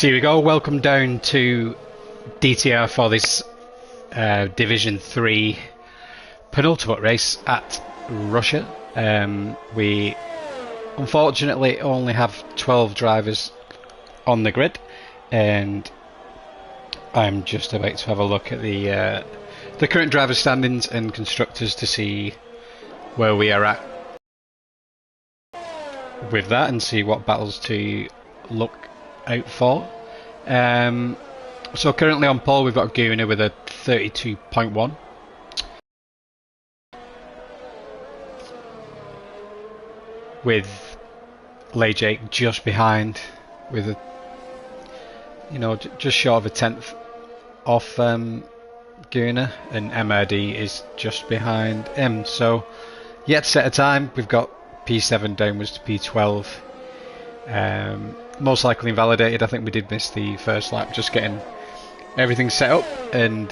So here we go, welcome down to DTR for this Division 3 penultimate race at Russia. We unfortunately only have 12 drivers on the grid, and I'm just about to have a look at the current driver standings and constructors to see where we are at with that and see what battles to look out for. So currently on pole we've got Guna with a 32.1. With Jake just behind with a, just short of a tenth off Guna, and MRD is just behind him. So yet to set a time. We've got P7 downwards to P12. Most likely invalidated. I think we did miss the first lap, just getting everything set up, and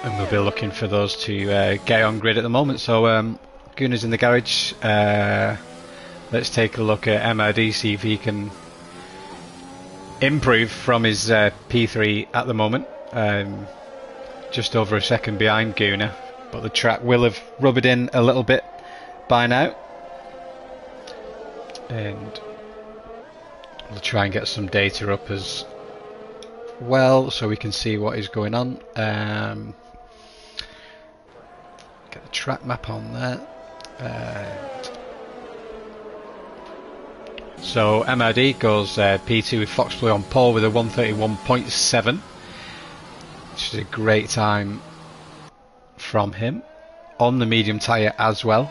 we'll be looking for those to get on grid at the moment. So Guna's in the garage. Let's take a look at MRD, see if he can improve from his P3 at the moment. Just over a second behind Guna, but the track will have rubbered in a little bit by now, and we'll try and get some data up as well so we can see what is going on. Get the track map on there. So MRD goes P2 with Fox Blue on pole with a 131.7, which is a great time from him on the medium tyre as well.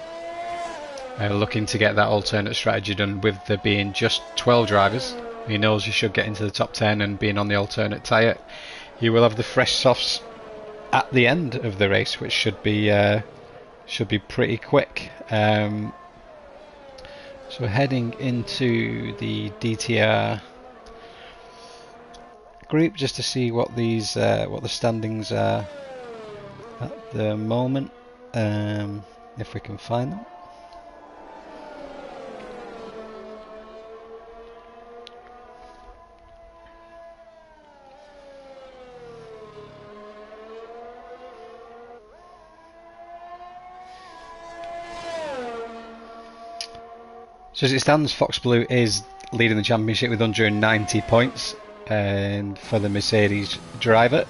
Looking to get that alternate strategy done with there being just 12 drivers. He knows he should get into the top 10, and being on the alternate tyre, he will have the fresh softs at the end of the race, which should be pretty quick. So heading into the DTR group just to see what these what the standings are at the moment, if we can find them. So as it stands, Fox Blue is leading the championship with 190 points, and for the Mercedes driver,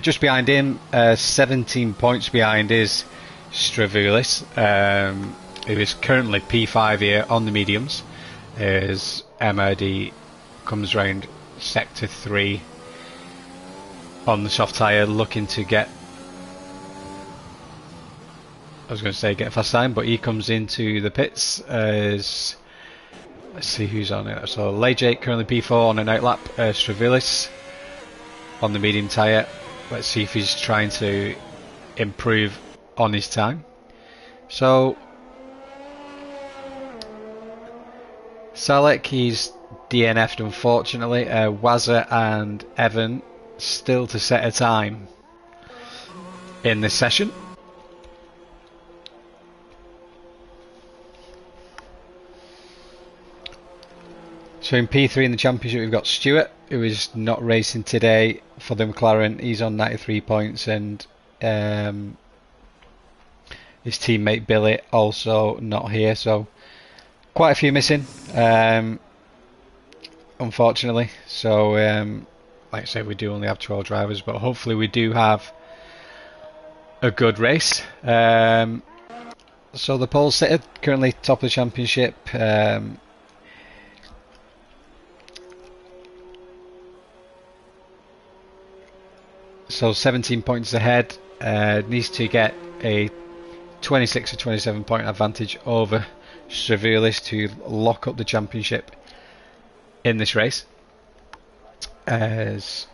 just behind him, 17 points behind is Stravulis, who is currently P5 here on the mediums, as MRD comes round sector 3 on the soft tyre, looking to get, I was going to say get a fast time, but he comes into the pits as, let's see who's on it. So Jake currently P4 on an outlap, Stravulis on the medium tyre. Let's see if he's trying to improve on his time. So Salek, he's DNF'd unfortunately. Wazza and Evan still to set a time in this session. So in P3 in the championship we've got Stewart, who is not racing today for the McLaren. He's on 93 points, and his teammate Billy also not here, so quite a few missing, unfortunately. So like I said, we do only have 12 drivers, but hopefully we do have a good race. So the pole sitter currently top of the championship. So 17 points ahead, needs to get a 26 or 27 point advantage over Stravulis to lock up the championship in this race. As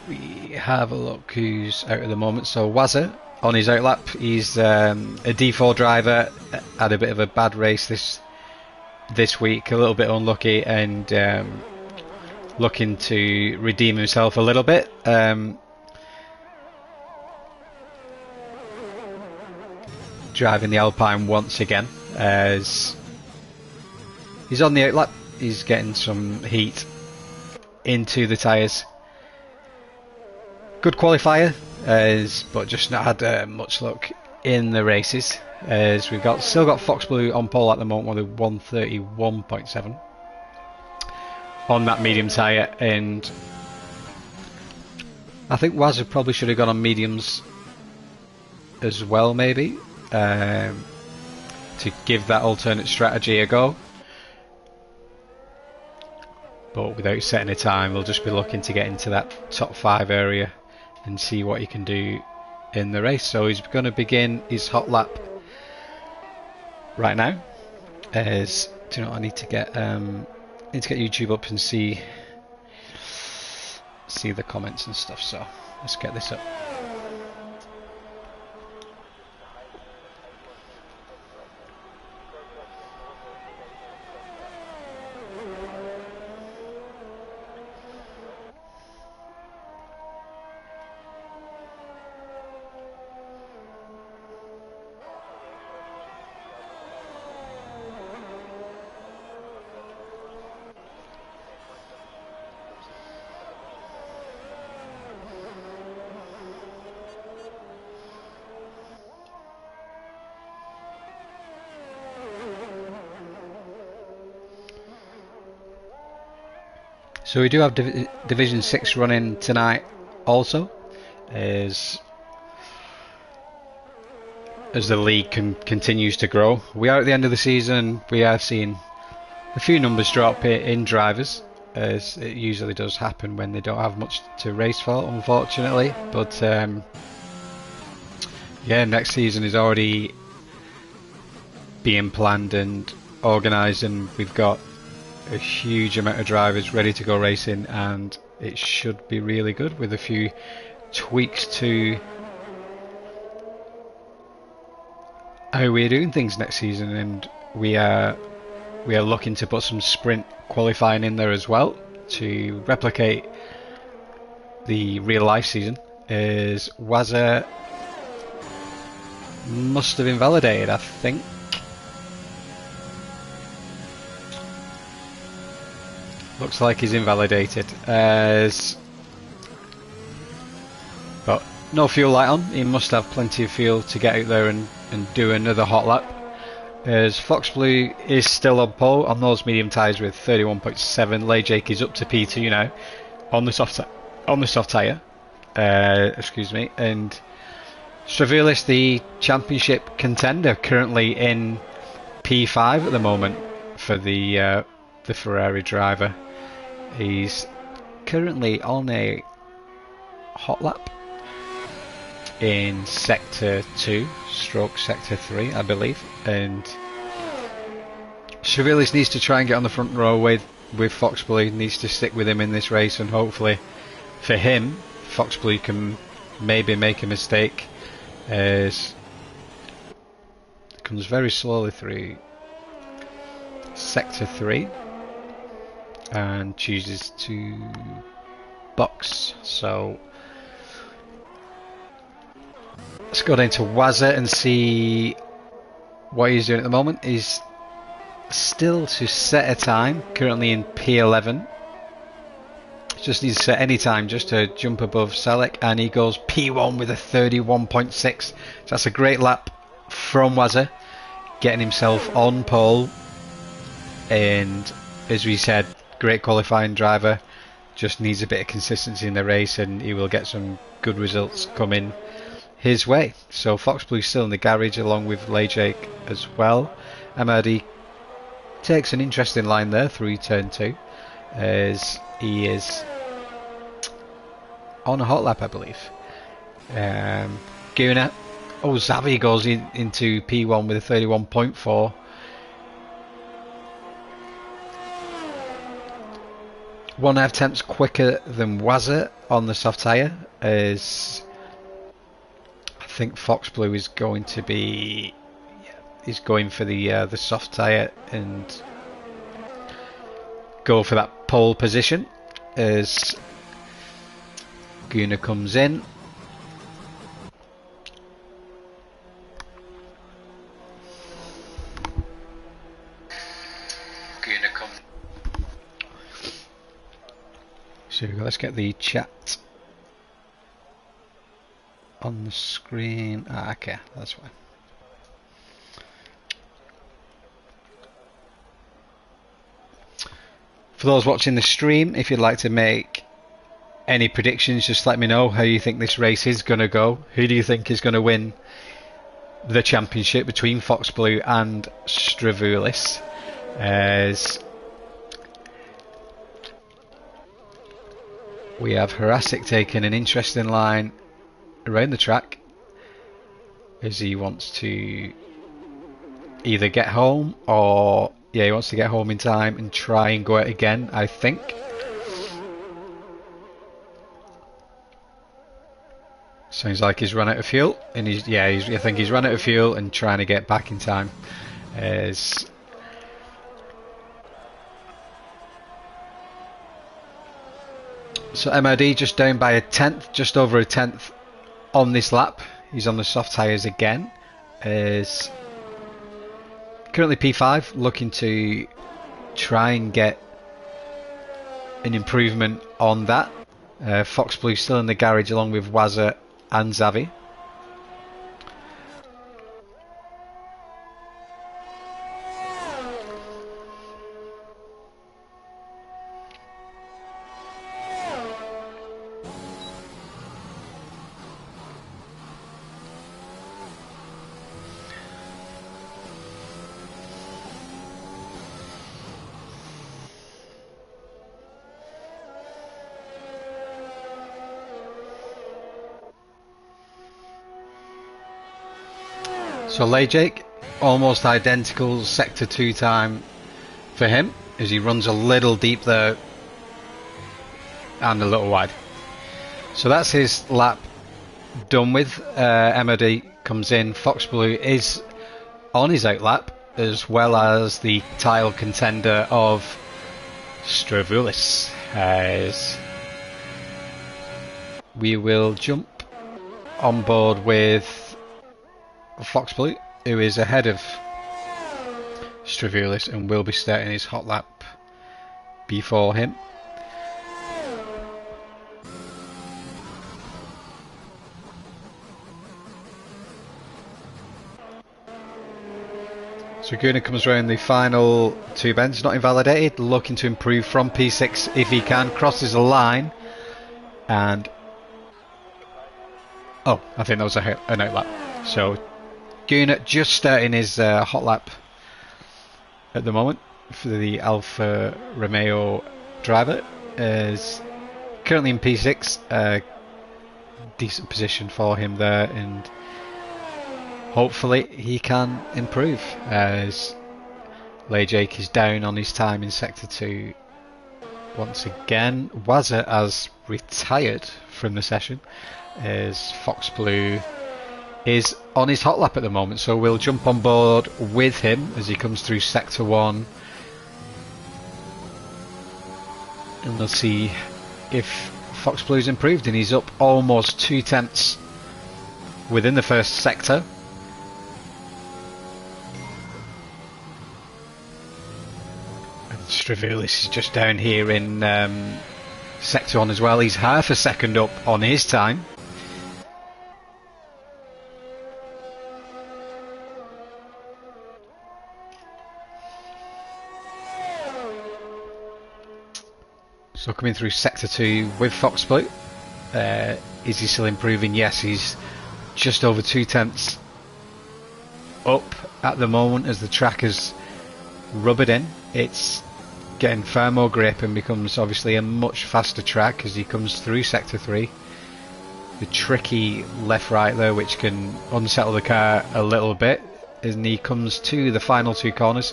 we have a look who's out at the moment, so Wazza on his outlap, he's a D4 driver, had a bit of a bad race this week, a little bit unlucky, and looking to redeem himself a little bit. Driving the Alpine once again, as He's on the outlap. He's getting some heat into the tyres. Good qualifier, but just not had much luck in the races. As we've still got Fox Blue on pole at the moment with a 131.7 on that medium tyre, and I think Wazza probably should have gone on mediums as well, maybe, to give that alternate strategy a go. But without setting a time, we'll just be looking to get into that top 5 area and see what he can do in the race. So he's going to begin his hot lap right now. Do you know what, I need to get YouTube up and see the comments and stuff. So let's get this up. So we do have Division 6 running tonight also, as the league continues to grow. We are at the end of the season. We are seeing a few numbers drop in drivers, as it usually does happen when they don't have much to race for, unfortunately. But yeah, next season is already being planned and organised, and we've got a huge amount of drivers ready to go racing, and it should be really good with a few tweaks to how we're doing things next season. And we are looking to put some sprint qualifying in there as well to replicate the real life season, as Wazza must have invalidated, I think. Looks like he's invalidated, but no fuel light on. He must have plenty of fuel to get out there and do another hot lap. As Fox Blue is still on pole on those medium tyres with 31.7. Lay Jake is up to P2 now on the soft tyre. Excuse me. And Stravilis, the championship contender, currently in P5 at the moment for the Ferrari driver. He's currently on a hot lap in sector 2 stroke sector 3, I believe, and Stravilis needs to try and get on the front row with Fox Blue. He needs to stick with him in this race, and hopefully for him Fox Blue can maybe make a mistake, as it comes very slowly through sector 3 and chooses to box. So let's go down to Wazza and see what he's doing at the moment. He's still to set a time, currently in P11. Just needs to set any time just to jump above Selec, and he goes P1 with a 31.6. So that's a great lap from Wazza, getting himself on pole. And as we said, great qualifying driver, just needs a bit of consistency in the race, and he will get some good results coming his way. So Fox Blue's still in the garage along with Lay Jake as well. Amadi takes an interesting line there through turn 2, as he is on a hot lap, I believe. Guna, Xavi goes into P1 with a 31.4. 1.5 tenths quicker than Wazza on the soft tyre, as I think Fox Blue is going to be, he's going for the soft tyre and go for that pole position, as Guna comes in. Guna let's get the chat on the screen. Okay, that's fine. For those watching the stream, if you'd like to make any predictions, just let me know how you think this race is going to go. Who do you think is going to win the championship between Fox Blue and Stravulis? As we have Harassic taking an interesting line around the track as he wants to either get home or he wants to get home in time and try and go out again, I think. Sounds like he's run out of fuel, and I think he's run out of fuel and trying to get back in time. So MOD just down by a tenth, just over a tenth on this lap. He's on the soft tyres again. Is currently P5, looking to try and get an improvement on that. Fox Blue still in the garage along with Wazza and Xavi. So Jake, almost identical sector 2 time for him as he runs a little deep there and a little wide. So that's his lap done with. MOD comes in. Fox Blue is on his out lap, as well as the tile contender of Stravulis. As we will jump on board with Fox Blue, who is ahead of Stravulis and will be starting his hot lap before him. So Guna comes around the final 2 bends, not invalidated, looking to improve from P6 if he can, crosses the line, and I think that was an out lap. So Guna just starting his hot lap at the moment for the Alfa Romeo driver. Is currently in P6, decent position for him there, and hopefully he can improve as Jake is down on his time in sector 2 once again. Wazza has retired from the session as Fox Blue is on his hot lap at the moment, so we'll jump on board with him as he comes through sector 1 and we'll see if Fox Blue's improved, and he's up almost 2 tenths within the first sector. And Stravulis is just down here in sector 1 as well. He's half a second up on his time. So coming through sector 2 with Fox Blue. Is he still improving? Yes, he's just over 2 tenths up at the moment as the track is rubbered in. It's getting far more grip and becomes obviously a much faster track as he comes through sector 3. The tricky left-right there, which can unsettle the car a little bit, and he comes to the final 2 corners.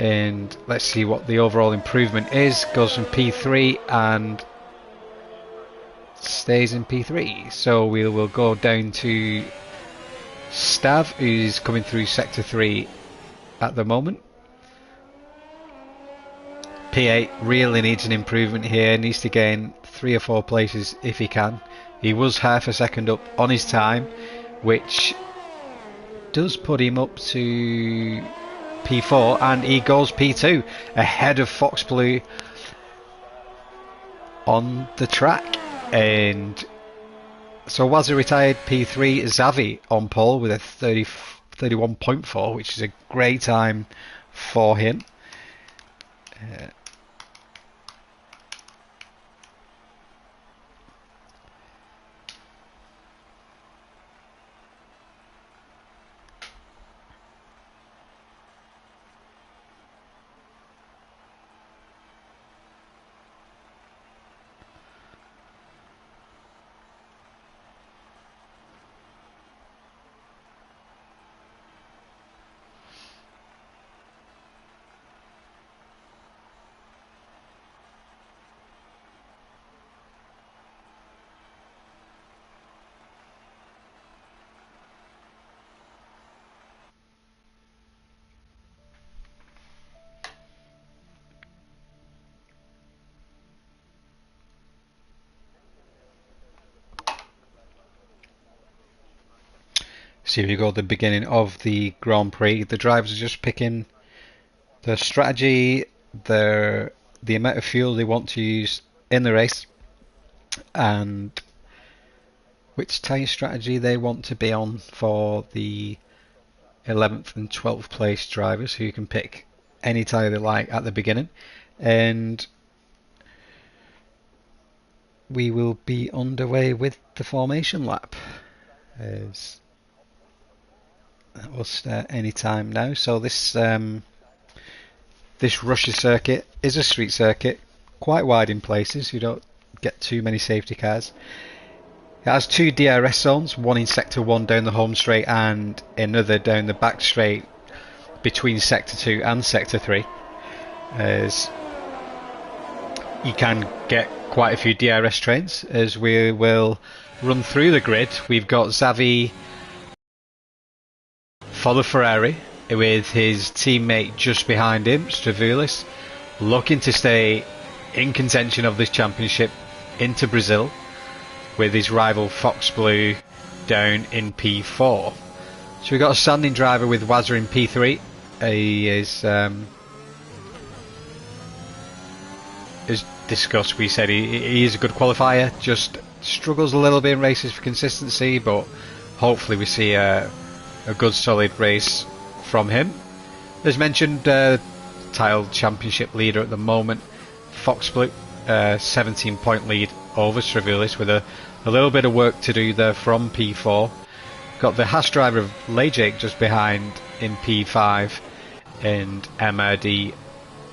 And let's see what the overall improvement is. Goes from P3 and stays in P3. So we will go down to Stav, who's coming through sector 3 at the moment. P8 really needs an improvement here, needs to gain 3 or 4 places if he can. He was half a second up on his time, which does put him up to P4, and he goes P2 ahead of Fox Blue on the track. And so Wazza retired P3, Xavi on pole with a 31.4, which is a great time for him. So here we go, the beginning of the Grand Prix. The drivers are just picking their strategy, the amount of fuel they want to use in the race, and which tyre strategy they want to be on for the 11th and 12th place drivers, who can pick any tyre they like at the beginning. And we will be underway with the formation lap. As that will start any time now. So this Russia circuit is a street circuit, quite wide in places. You don't get too many safety cars. It has two DRS zones, one in sector 1 down the home straight and another down the back straight between sector 2 and sector 3. As you can get quite a few DRS trains as we will run through the grid. We've got Xavi for the Ferrari with his teammate just behind him, Stravulis, looking to stay in contention of this championship into Brazil, with his rival Fox Blue down in P4. So we've got a standing driver with Wazza in P3. He is, as discussed, we said he is a good qualifier, just struggles a little bit in races for consistency, but hopefully we see a good solid race from him. As mentioned, tiled championship leader at the moment, Fox Blue, 17-point lead over Stravulis, with a little bit of work to do there from P4. Got the Haas driver of Lejake just behind in P5 and MRD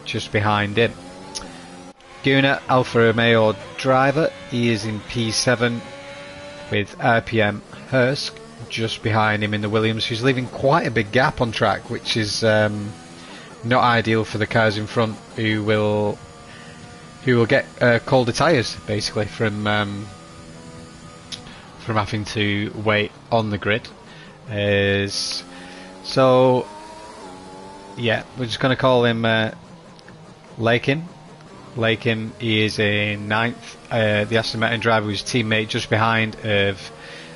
just behind him. Guna, Alfa Romeo driver, he is in P7 with RPM Hursk just behind him in the Williams, who's leaving quite a big gap on track, which is not ideal for the cars in front, who will get colder tyres basically from having to wait on the grid. So yeah, we're just going to call him Lakin. Lakin, he is in 9th. The Aston Martin driver was teammate just behind of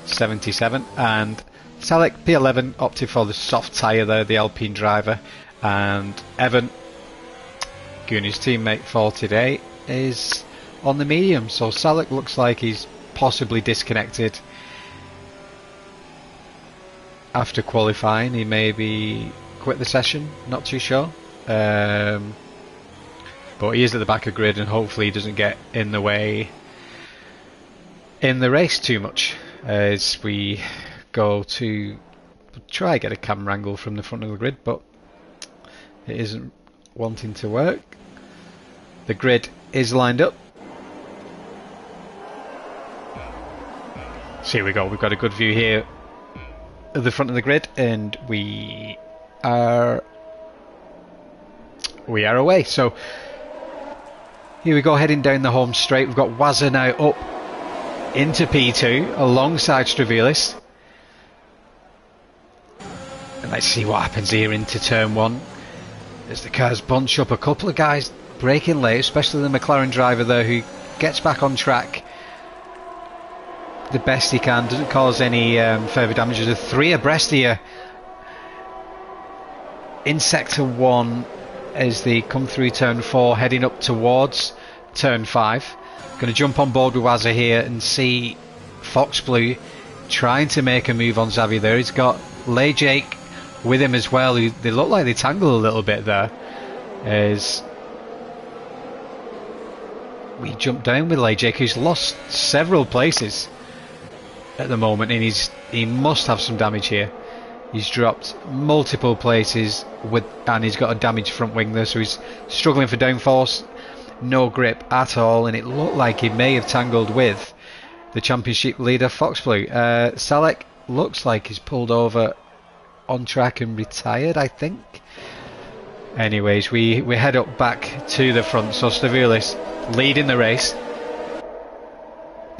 77, and Salek P11 opted for the soft tyre there, the Alpine driver, and Evan, Gooney's teammate for today, is on the medium. So Salek looks like he's possibly disconnected after qualifying. He maybe quit the session, not too sure, but he is at the back of grid, and hopefully he doesn't get in the way in the race too much, as we go to try get a camera angle from the front of the grid, but it isn't wanting to work. The grid is lined up. So here we go, we've got a good view here of the front of the grid, and we are away. So here we go, heading down the home straight. We've got Wazza now up into P2 alongside Stravulis, and let's see what happens here into turn 1 as the cars bunch up. A couple of guys braking late, especially the McLaren driver there, who gets back on track the best he can, doesn't cause any further damages. The 3 abreast here in sector 1 as they come through turn 4, heading up towards turn 5. Going to jump on board with Wazza here and see Fox Blue trying to make a move on Xavi there. He's got Lay Jake with him as well. They look like they tangle a little bit there as we jump down with Lay Jake, who's lost several places at the moment, and he must have some damage here. He's dropped multiple places and he's got a damaged front wing there, so he's struggling for downforce. No grip at all, and it looked like he may have tangled with the championship leader Fox Blue. Salek looks like he's pulled over on track and retired, I think. Anyways, we head up back to the front. So Stavulis leading the race,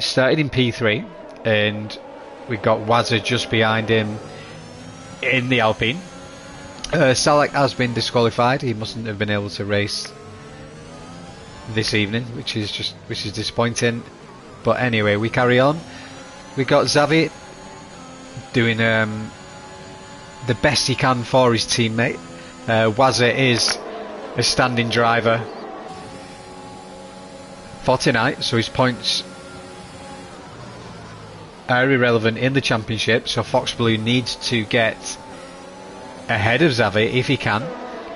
started in P3, and we got Wazza just behind him in the Alpine. Salek has been disqualified. He mustn't have been able to race this evening, which is disappointing. But anyway, we carry on. We got Xavi doing the best he can for his teammate. Wazza is a standing driver for tonight, so his points are irrelevant in the championship. So Fox Blue needs to get ahead of Xavi if he can,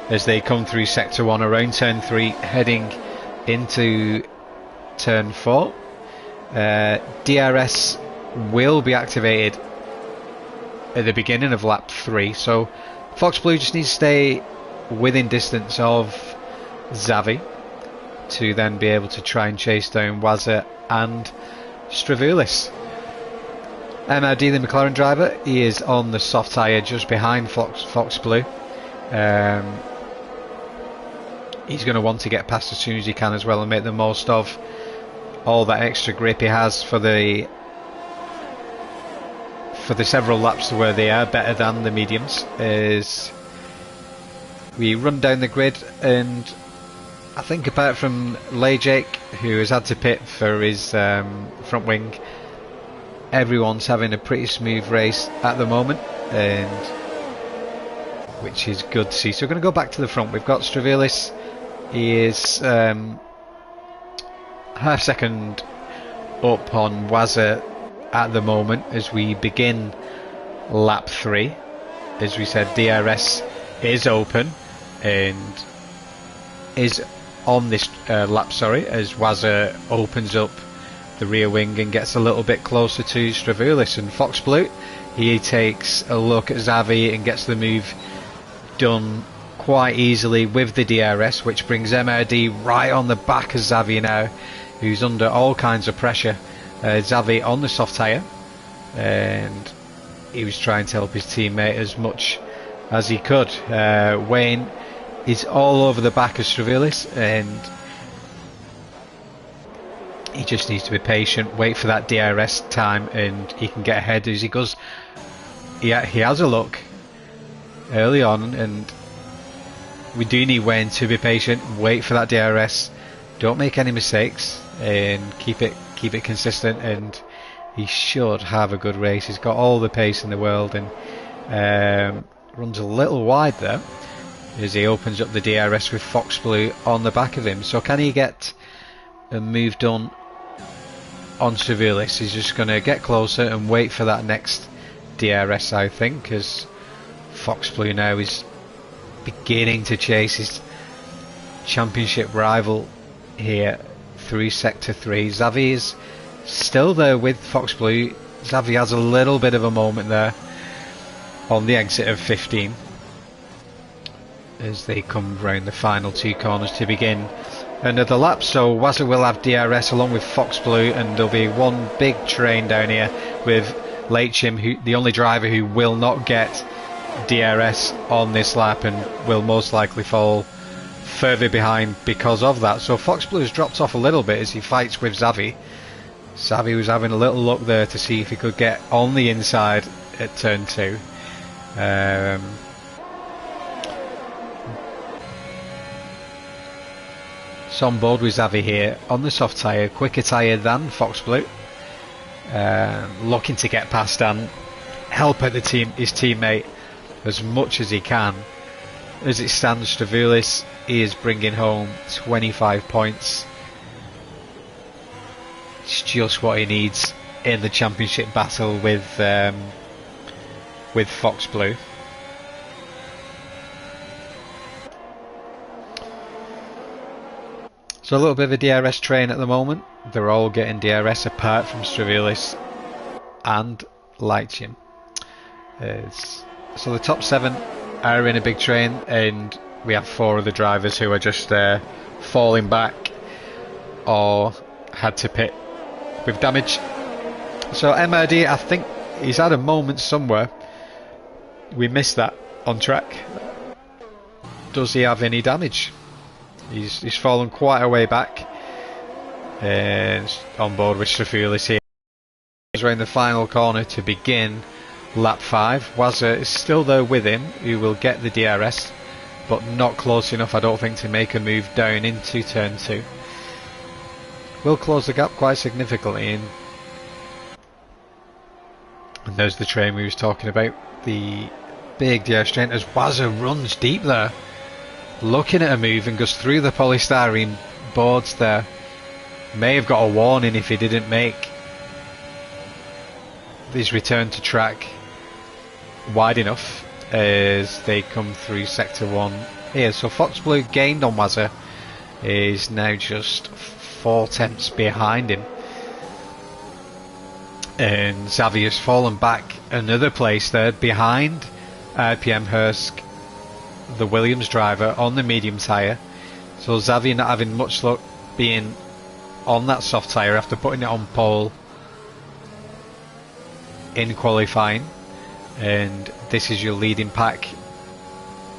as they come through sector 1 around turn 3, heading into turn 4. DRS will be activated at the beginning of lap 3, so Fox Blue just needs to stay within distance of Xavi to then be able to try and chase down Wazza and Stravulis. MRD, the McLaren driver, he is on the soft tyre just behind Fox Blue. He's going to want to get past as soon as he can as well and make the most of all that extra grip he has for the several laps where they are better than the mediums. As we run down the grid, and I think apart from Lay Jake, who has had to pit for his front wing, everyone's having a pretty smooth race at the moment, and which is good to see. So we're going to go back to the front. We've got Stravulis. He is half second up on Wazza at the moment as we begin lap 3. As we said, DRS is open and is on this lap, as Wazza opens up the rear wing and gets a little bit closer to Stravulis. And Fox Blue, he takes a look at Xavi and gets the move done quite easily with the DRS, which brings MRD right on the back of Xavi now, who's under all kinds of pressure. Xavi on the soft tyre, and he was trying to help his teammate as much as he could. Wayne is all over the back of Stravulis, and he just needs to be patient, wait for that DRS time, and he can get ahead as he goes. He has a look early on, and we do need Wayne to be patient, wait for that DRS, don't make any mistakes, and keep it consistent, and he should have a good race. He's got all the pace in the world, and runs a little wide there as he opens up the DRS with Fox Blue on the back of him. So can he get a move done on Stravulis? He's just going to get closer and wait for that next DRS, I think, because Fox Blue now is beginning to chase his championship rival here through sector 3. Xavi is still there with Fox Blue. Xavi has a little bit of a moment there on the exit of 15 as they come round the final 2 corners to begin another lap. So Wazza will have DRS along with Fox Blue, and there'll be one big train down here with Leitchim, who the only driver who will not get DRS on this lap and will most likely fall further behind because of that. So Fox Blue has dropped off a little bit as he fights with Xavi. Xavi was having a little look there to see if he could get on the inside at turn 2. So on board with Xavi here on the soft tyre, quicker tyre than Fox Blue, looking to get past and help out his teammate as much as he can. As it stands, Stravulis is bringing home 25 points It's just what he needs in the championship battle with Fox Blue. So a little bit of a DRS train at the moment. They're all getting DRS apart from Stravilis and Leitchim. So the top 7 are in a big train, and we have 4 of the drivers who are just falling back or had to pit with damage. So MRD, I think he's had a moment somewhere. We missed that on track. Does he have any damage? He's fallen quite a way back, and on board with Stravilis here. We're in the final corner to begin lap 5. Wazza is still there with him, who will get the DRS, but not close enough, I don't think, to make a move down into turn 2. Will close the gap quite significantly, and there's the train we was talking about, the big DRS train, as Wazza runs deep there, looking at a move and goes through the polystyrene boards there. May have got a warning if he didn't make his return to track wide enough as they come through sector 1 here. So Fox Blue gained on Wazza, is now just 4 tenths behind him, and Xavier's fallen back another place there behind RPM Hursk, the Williams driver, on the medium tyre. So Xavier not having much luck being on that soft tyre after putting it on pole in qualifying, and this is your leading pack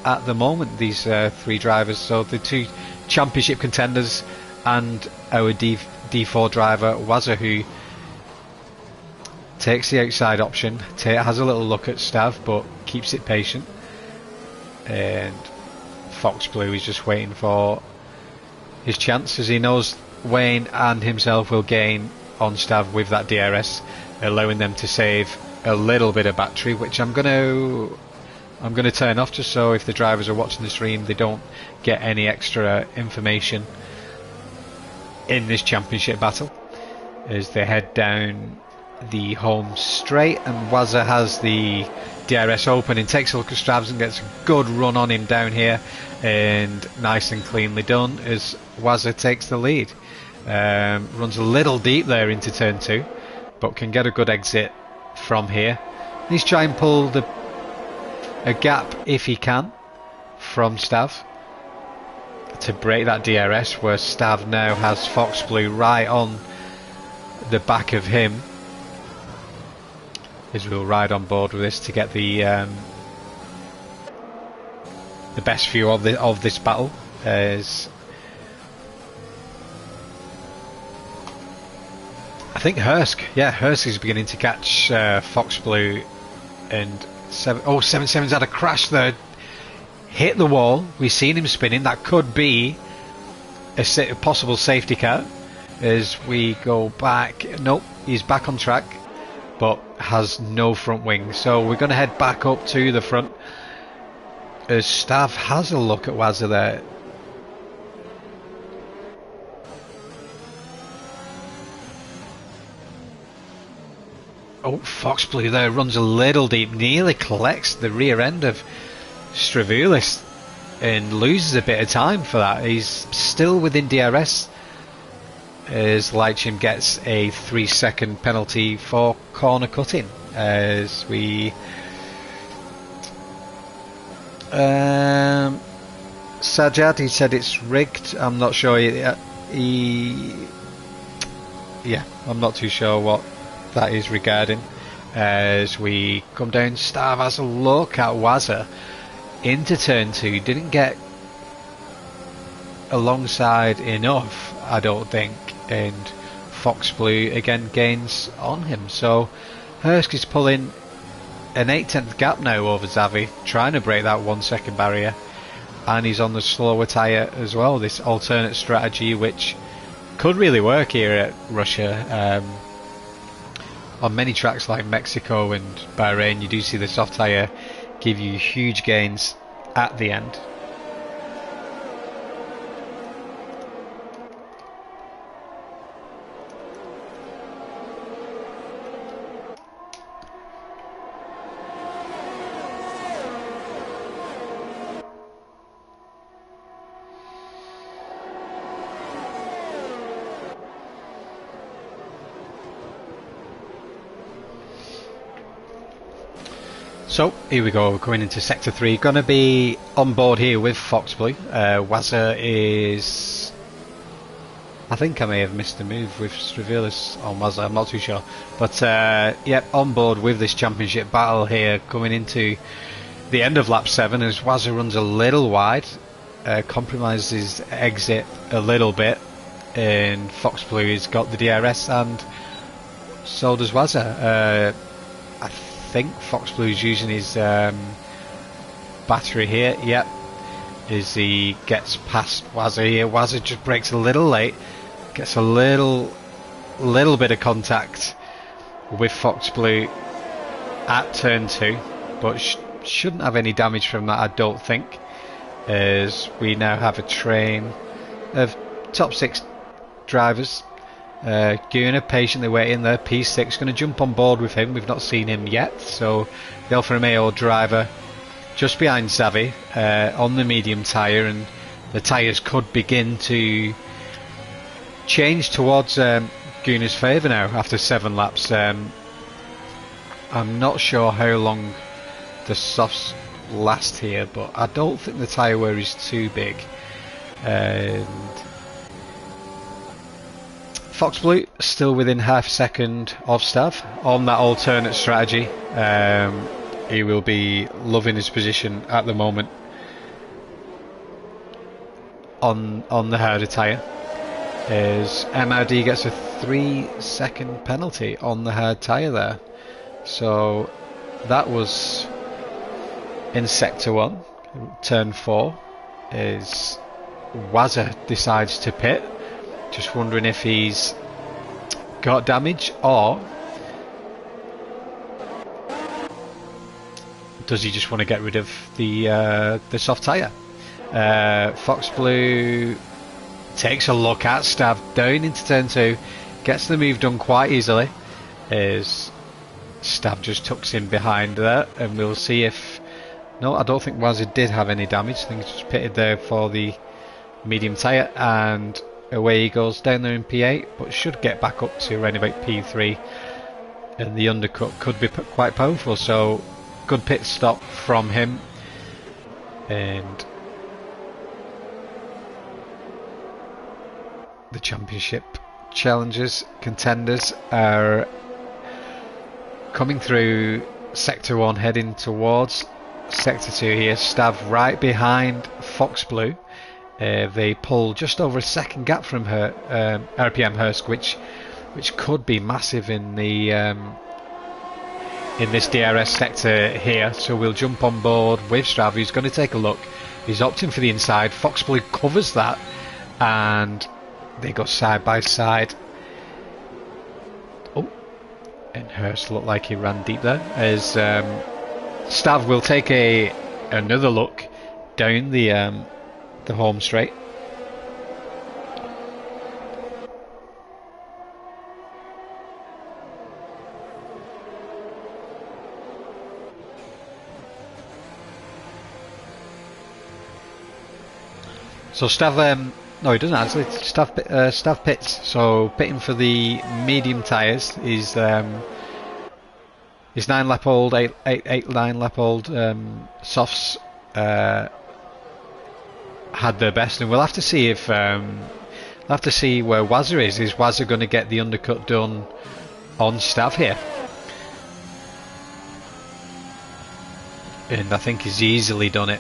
at the moment, these 3 drivers. So the 2 championship contenders and our D4 driver Wazza, who takes the outside option, has a little look at Stav but keeps it patient, and Fox Blue is just waiting for his chance, as he knows Wayne and himself will gain on Stav with that DRS, allowing them to save a little bit of battery, which I'm gonna turn off, just so if the drivers are watching the stream they don't get any extra information in this championship battle as they head down the home straight. And Wazza has the DRS open and takes a look at Stravs and gets a good run on him down here, and nice and cleanly done as Wazza takes the lead. Runs a little deep there into turn 2, but can get a good exit from here. He's trying to pull a gap if he can from Stav to break that DRS, where Stav now has Fox Blue right on the back of him, as we'll ride on board with this to get the best view of this battle. As I think Hursk is beginning to catch Fox Blue, and 77's had a crash there, hit the wall. We've seen him spinning. That could be a possible safety car as we go back. Nope, he's back on track, but has no front wing. So we're going to head back up to the front as Stav has a look at Wazza there. Oh, Fox Blue there runs a little deep, nearly collects the rear end of Stravulis and loses a bit of time for that. He's still within DRS as Leitchim gets a 3-second penalty for corner cutting. As we Sajad, he said it's rigged. I'm not sure. I'm not too sure what that is regarding. As we come down, Stav has a look at Wazza into turn 2. Didn't get alongside enough, I don't think, and Fox Blue again gains on him. So Hursk is pulling an 8/10 gap now over Xavi, trying to break that 1 second barrier, and he's on the slower tyre as well. This alternate strategy which could really work here at Russia. On many tracks like Mexico and Bahrain, you do see the soft tyre give you huge gains at the end. So here we go, going into sector 3. Gonna be on board here with Foxblue. Wazza is... I think I may have missed a move with Stravilis on Wazza, I'm not too sure. But yeah, on board with this championship battle here, coming into the end of lap 7 as Wazza runs a little wide, compromises exit a little bit, and Foxblue has got the DRS and so does Wazza. I think Foxblue is using his battery here. Yep, as he gets past Wazza here. Wazza just breaks a little late, gets a little bit of contact with Foxblue at turn 2, but shouldn't have any damage from that, I don't think, as we now have a train of top 6 drivers. Gunnar patiently waiting there. P6 going to jump on board with him. We've not seen him yet, so the Alfa Romeo driver just behind Xavi on the medium tyre, and the tyres could begin to change towards Gunnar's favour now after 7 laps. I'm not sure how long the softs last here, but I don't think the tyre wear is too big. And Foxblue still within half a second of Stav on that alternate strategy. He will be loving his position at the moment on the harder tyre, as MRD gets a 3-second penalty on the hard tyre there. So that was in sector 1, turn 4, as Wazza decides to pit. Just wondering if he's got damage, or does he just want to get rid of the soft tyre? Foxblue takes a look at Stav down into turn 2, gets the move done quite easily, as Stav just tucks in behind there, and we'll see if... No, I don't think Wazza did have any damage. I think he's just pitted there for the medium tyre, and away he goes down there in P8, but should get back up to around about P3, and the undercut could be quite powerful. So good pit stop from him, and the championship challengers, contenders, are coming through sector 1, heading towards sector 2 here. Stav right behind Foxblue. They pull just over a second gap from her RPM Hursk, which could be massive in the in this DRS sector here. So we'll jump on board with Strav, who's going to take a look. He's opting for the inside. Foxblue covers that, and they go side by side. Oh, and Hurst looked like he ran deep there, as Stav will take another look down the home straight. So Stav, no, he doesn't actually. Stav pits. So pitting for the medium tyres is 9 lap old, 9 lap old softs had their best, and we'll have to see if where Wazza is. Is Wazza going to get the undercut done on Stav here? And I think he's easily done it.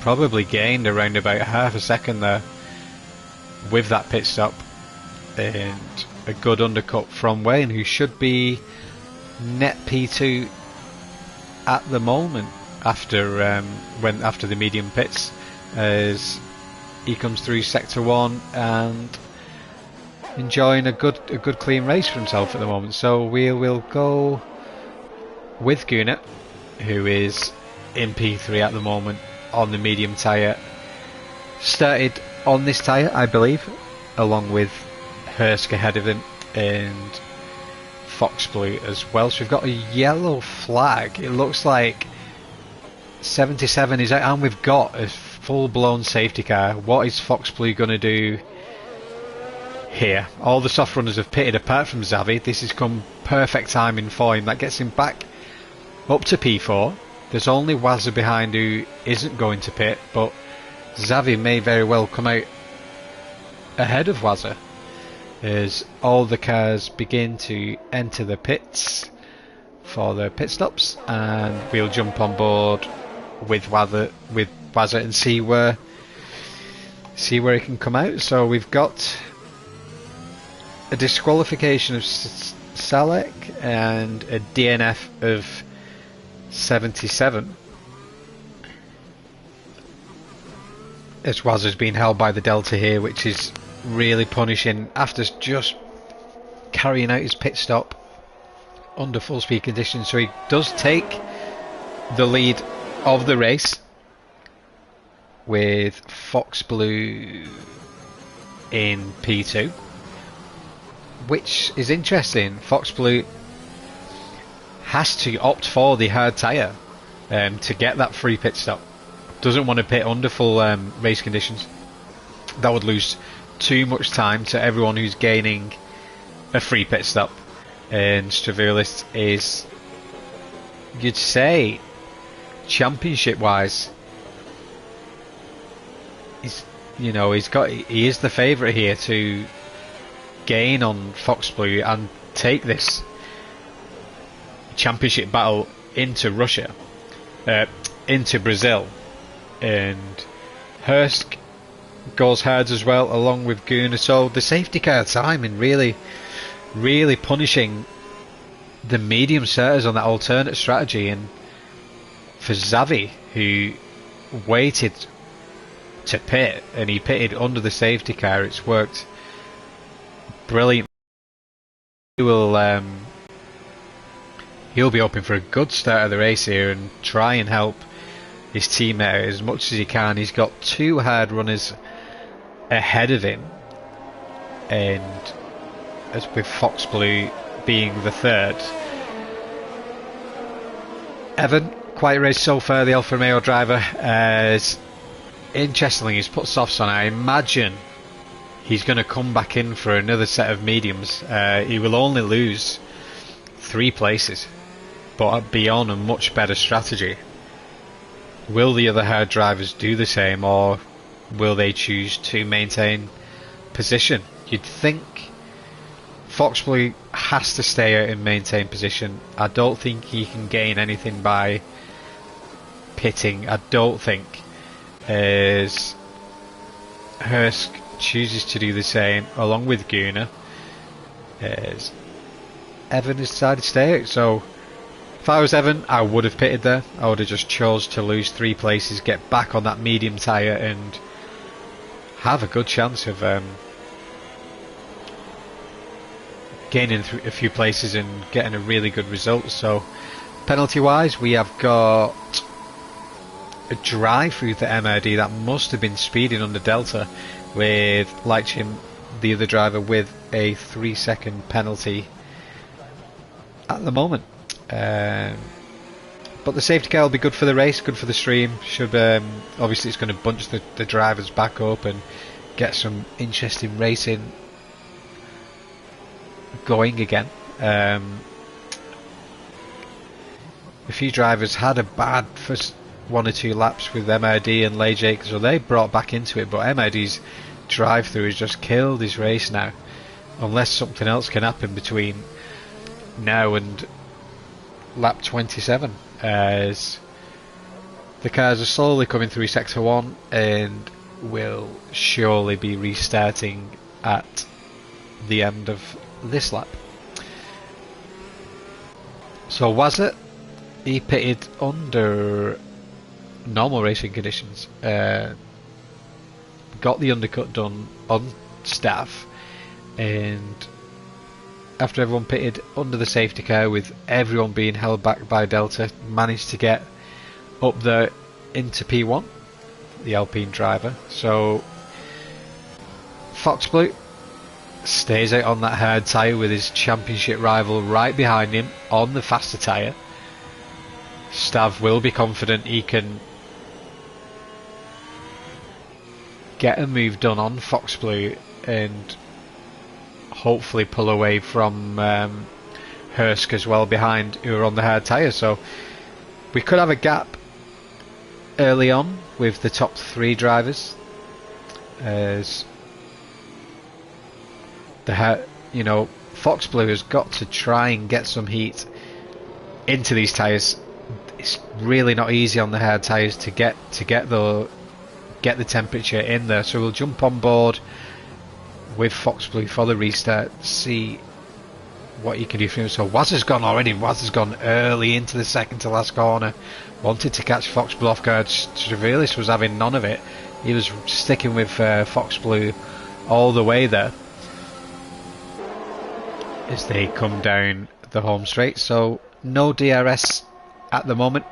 Probably gained around about half a second there with that pit stop, and a good undercut from Wayne, who should be net P2 at the moment after after the medium pits, as he comes through sector 1 and enjoying a good clean race for himself at the moment. So we will go with Gunnar, who is in P3 at the moment on the medium tyre. Started on this tyre, I believe, along with Hursk ahead of him, and Foxblue as well. So we've got a yellow flag. It looks like 77 is out, and we've got a full-blown safety car. What is Foxblue going to do here? All the soft runners have pitted apart from Xavi. This has come perfect timing for him. That gets him back up to P4. There's only Wazza behind who isn't going to pit, but Xavi may very well come out ahead of Wazza as all the cars begin to enter the pits for their pit stops, and we'll jump on board with Wazza and see where it can come out. So we've got a disqualification of Salek and a DNF of 77 as Wazza's been held by the Delta here, which is really punishing after just carrying out his pit stop under full speed conditions. So he does take the lead of the race with Fox Blue in P2, which is interesting. Fox Blue has to opt for the hard tyre to get that free pit stop. Doesn't want to pit under full race conditions. That would lose too much time to everyone who's gaining a free pit stop. And Stravulis is, you'd say, championship wise, he is the favourite here to gain on Fox Blue and take this championship battle into Russia, into Brazil. And Hursk goes hard as well, along with Gunnar. So the safety car timing really punishing the medium setters on that alternate strategy. And for Xavi, who waited to pit and he pitted under the safety car, it's worked brilliant. He'll be hoping for a good start of the race here and try and help his teammate as much as he can. He's got two hard runners ahead of him, and as with Fox Blue being the third. Evan, quiet race so far, the Alfa Romeo driver. As interestingly, he's put softs on. I imagine he's going to come back in for another set of mediums. He will only lose 3 places, but be on a much better strategy. Will the other hard drivers do the same, or will they choose to maintain position? You'd think Fox Blue has to stay out and maintain position. I don't think he can gain anything by pitting. I don't think, as Hursk chooses to do the same along with Gunnar, as Evan has decided to stay out. So if I was Evan, I would have pitted there. I would have just chose to lose 3 places, get back on that medium tyre and have a good chance of gaining a few places and getting a really good result. So penalty wise, we have got a drive through the MRD that must have been speeding under Delta, with Leitchim, the other driver, with a 3-second penalty at the moment. But the safety car will be good for the race, good for the stream. Should obviously it's going to bunch the drivers back up and get some interesting racing going again. A few drivers had a bad first 1 or 2 laps with MRD and Leijake, so they brought back into it, but MRD's drive through has just killed his race now, unless something else can happen between now and lap 27, as the cars are slowly coming through sector 1 and will surely be restarting at the end of this lap. So Wazza, he pitted under normal racing conditions, got the undercut done on staff, and after everyone pitted under the safety car with everyone being held back by Delta, managed to get up there into P1, the Alpine driver. So Fox Blue stays out on that hard tyre with his championship rival right behind him on the faster tyre. Stav will be confident he can get a move done on Fox Blue and hopefully pull away from Hursk as well behind, who are on the hard tyre. So We could have a gap early on with the top 3 drivers, as Fox Blue has got to try and get some heat into these tyres. It's really not easy on the hard tyres to get the temperature in there. So we'll jump on board with Fox Blue for the restart, see what you can do for him. So Waz has gone already. Waz has gone early into the second to last corner. Wanted to catch Fox Blue off guard. Stravilis was having none of it. He was sticking with Fox Blue all the way there as they come down the home straight. So no DRS at the moment,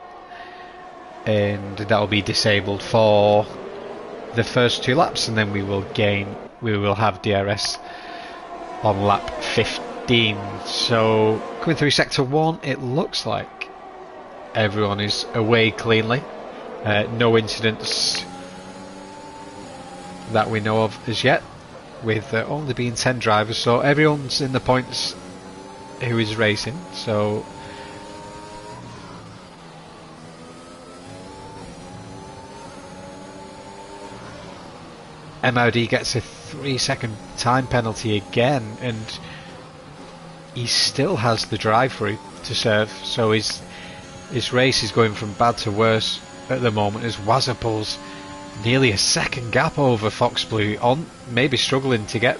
and that will be disabled for the first 2 laps, and then we will have DRS on lap 15. So coming through sector 1, it looks like everyone is away cleanly. No incidents that we know of as yet, with only being 10 drivers, so everyone's in the points who is racing. So MOD gets a 3-second time penalty again, and he still has the drive through to serve, so his race is going from bad to worse at the moment as Wazza pulls nearly a second gap over Fox Blue, on maybe struggling to get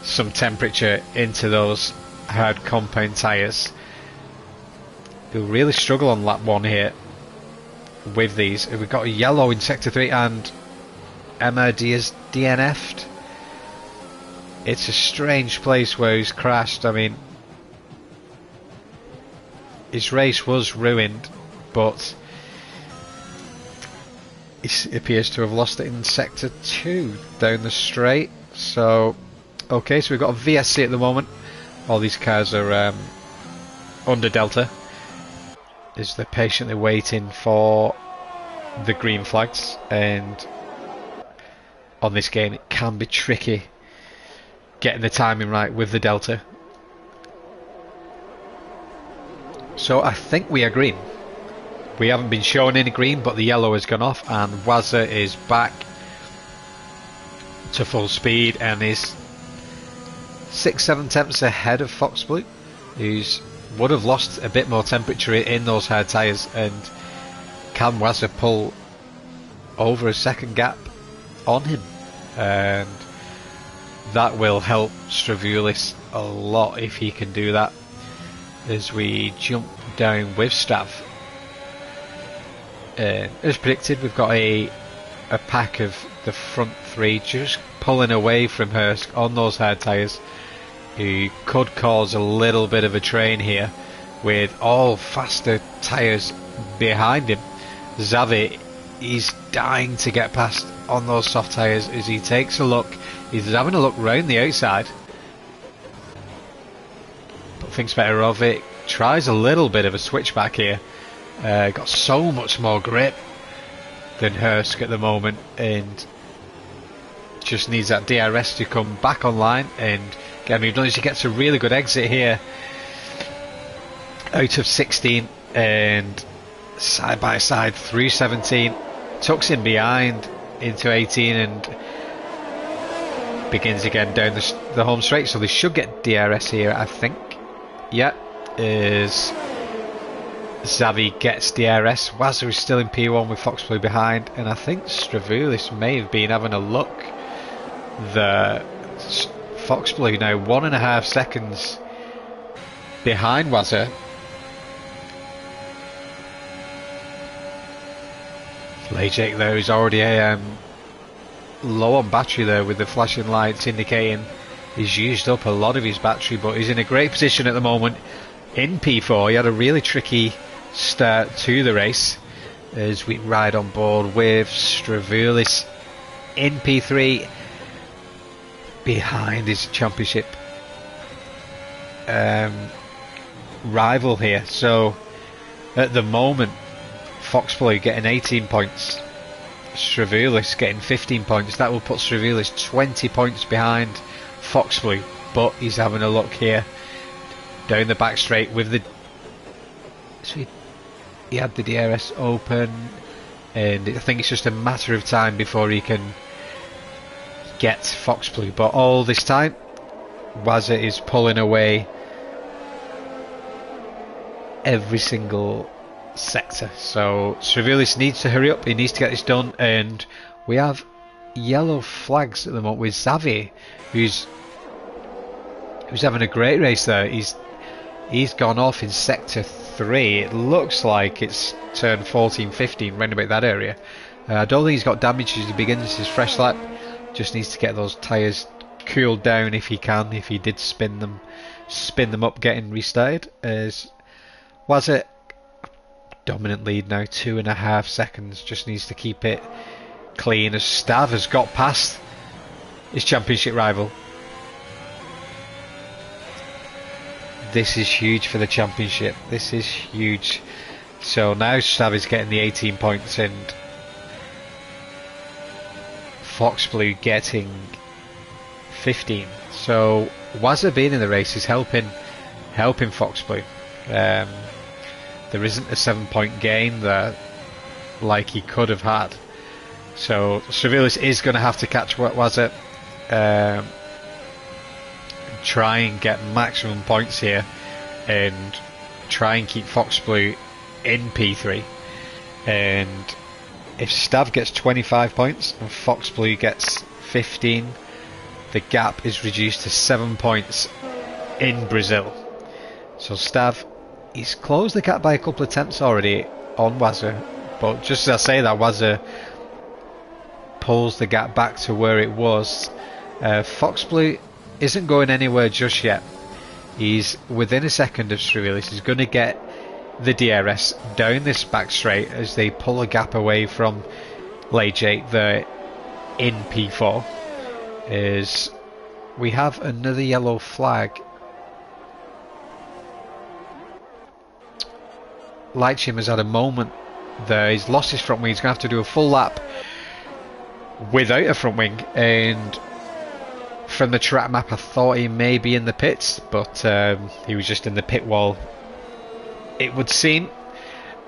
some temperature into those hard compound tyres. He'll really struggle on lap 1 here with these. We've got a yellow in sector 3 and MOD is DNF'd. It's a strange place where he's crashed. I mean, his race was ruined, but he appears to have lost it in sector 2 down the straight. So okay, so we've got a VSC at the moment. All these cars are under Delta as they're patiently waiting for the green flags, and on this game it can be tricky getting the timing right with the Delta. So I think we are green. We haven't been shown any green, but the yellow has gone off, and Wazza is back to full speed and is 6-7 tenths ahead of Fox Blue, who's would have lost a bit more temperature in those hard tyres. And can Wazza pull over a second gap on him? And that will help Stravulis a lot if he can do that, as we jump down with Stav. As predicted, we've got a pack of the front 3 just pulling away from Hurst on those hard tyres, who could cause a little bit of a train here with all faster tyres behind him. Xavi, he's dying to get past on those soft tyres as he takes a look. He's having a look round the outside, but thinks better of it. Tries a little bit of a switchback here. Got so much more grip than Hursk at the moment, and just needs that DRS to come back online and get moved on. As he gets a really good exit here out of 16, and side by side through 17, tucks in behind into 18 and begins again down the home straight. So they should get DRS here, I think. Yeah, is Xavi gets DRS. Wazza is still in P1 with Fox Blue behind, and I think Stravulis may have been having a look. The Fox Blue now 1.5 seconds behind Wazza. Lejek though is already low on battery there, with the flashing lights indicating he's used up a lot of his battery, but he's in a great position at the moment in P4. He had a really tricky start to the race as we ride on board with Stravulis in P3 behind his championship rival here. So at the moment, Fox Blue getting 18 points, Stravulis getting 15 points. That will put Stravulis 20 points behind Fox Blue, but he's having a look here down the back straight with the... he had the DRS open, and I think it's just a matter of time before he can get Fox Blue. But all this time, Wazza is pulling away every single sector. So Stravilis needs to hurry up. He needs to get this done, and we have yellow flags at the moment with Xavi, who's having a great race there. He's gone off in sector 3. It looks like it's turn 14, 15, round about that area. I don't think he's got damage as he begins his fresh lap. Just needs to get those tyres cooled down if he can. If he did spin them up, getting restarted. As was it dominant lead now, 2.5 seconds. Just needs to keep it clean. As Stav has got past his championship rival. This is huge for the championship. This is huge. So now Stav is getting the 18 points and Fox Blue getting 15. So Wazza being in the race is helping Fox Blue. There isn't a 7-point gain there like he could have had. So Stravilis is going to have to catch Wazza. Try and get maximum points here and try and keep Fox Blue in P3. And if Stav gets 25 points and Fox Blue gets 15, the gap is reduced to 7 points in Brazil. So Stav, he's closed the gap by a couple of attempts already on Wazza, but just as I say that, Wazza pulls the gap back to where it was. Fox Blue isn't going anywhere just yet. He's within a second of Stravilis. He's going to get the DRS down this back straight as they pull a gap away from Leggett there in P4. As we have another yellow flag. Leitchim has had a moment there. He's lost his front wing. He's going to have to do a full lap without a front wing, and from the track map I thought he may be in the pits, but he was just in the pit wall, it would seem.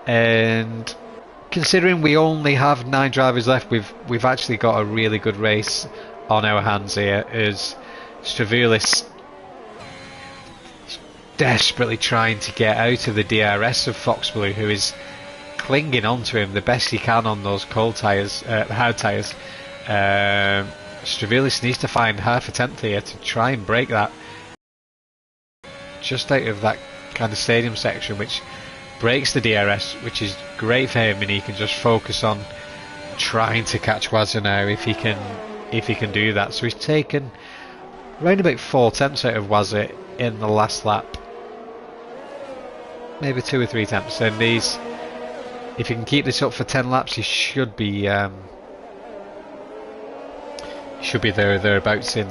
And considering we only have 9 drivers left, we've actually got a really good race on our hands here, as Stravilis desperately trying to get out of the DRS of Fox Blue, who is clinging onto him the best he can on those cold tyres, hard tyres. Stravilis needs to find half a tenth here to try and break that just out of that kind of stadium section, which breaks the DRS, which is great for him, and he can just focus on trying to catch Wazza now if he can do that. So he's taken around about 4 attempts out of Wazza in the last lap, maybe 2 or 3 attempts, and if he can keep this up for 10 laps, he should be thereabouts in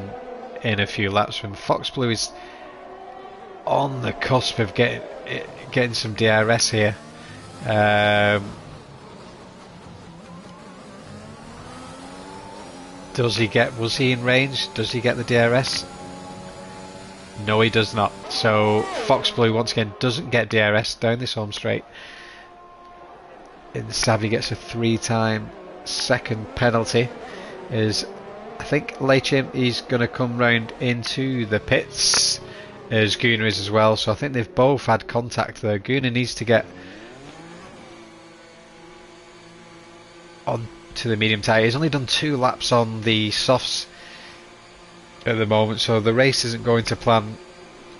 a few laps. When Fox Blue is on the cusp of getting some DRS here. Was he in range? Does he get the DRS? No, he does not. So Fox Blue once again doesn't get DRS down this home straight. And Savvy gets a 3-time second penalty. I think Leitchim is going to come round into the pits, as Gunnar is as well. So I think they've both had contact there. Gunnar needs to get on to the medium tyre. He's only done 2 laps on the softs at the moment, so the race isn't going to plan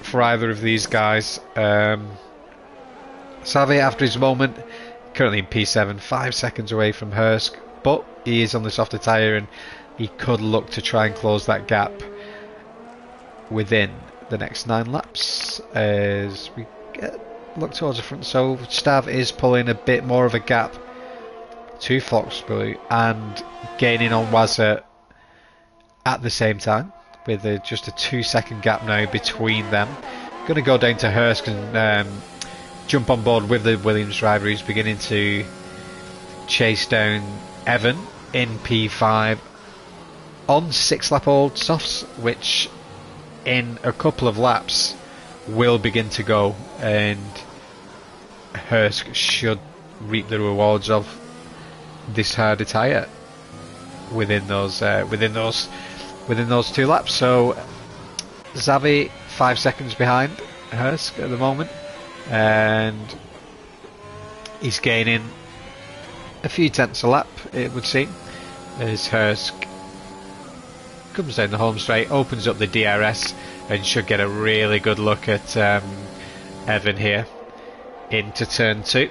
for either of these guys. Savvy, after his moment, currently in P7, 5 seconds away from Hursk, but he is on the softer tyre and he could look to try and close that gap within the next 9 laps as we look towards the front. So Stav is pulling a bit more of a gap to Fox Blue and gaining on Wazza at the same time, with just a 2-second gap now between them. Going to go down to Hursk and jump on board with the Williams driver, who's beginning to chase down Evan in P5 on 6-lap-old softs, which in a couple of laps will begin to go, and Hursk should reap the rewards of this harder tyre within those 2 laps. So Xavi 5 seconds behind Hursk at the moment, and he's gaining a few tenths a lap, it would seem, as Hursk comes down the home straight, opens up the DRS, and should get a really good look at Evan here into turn 2.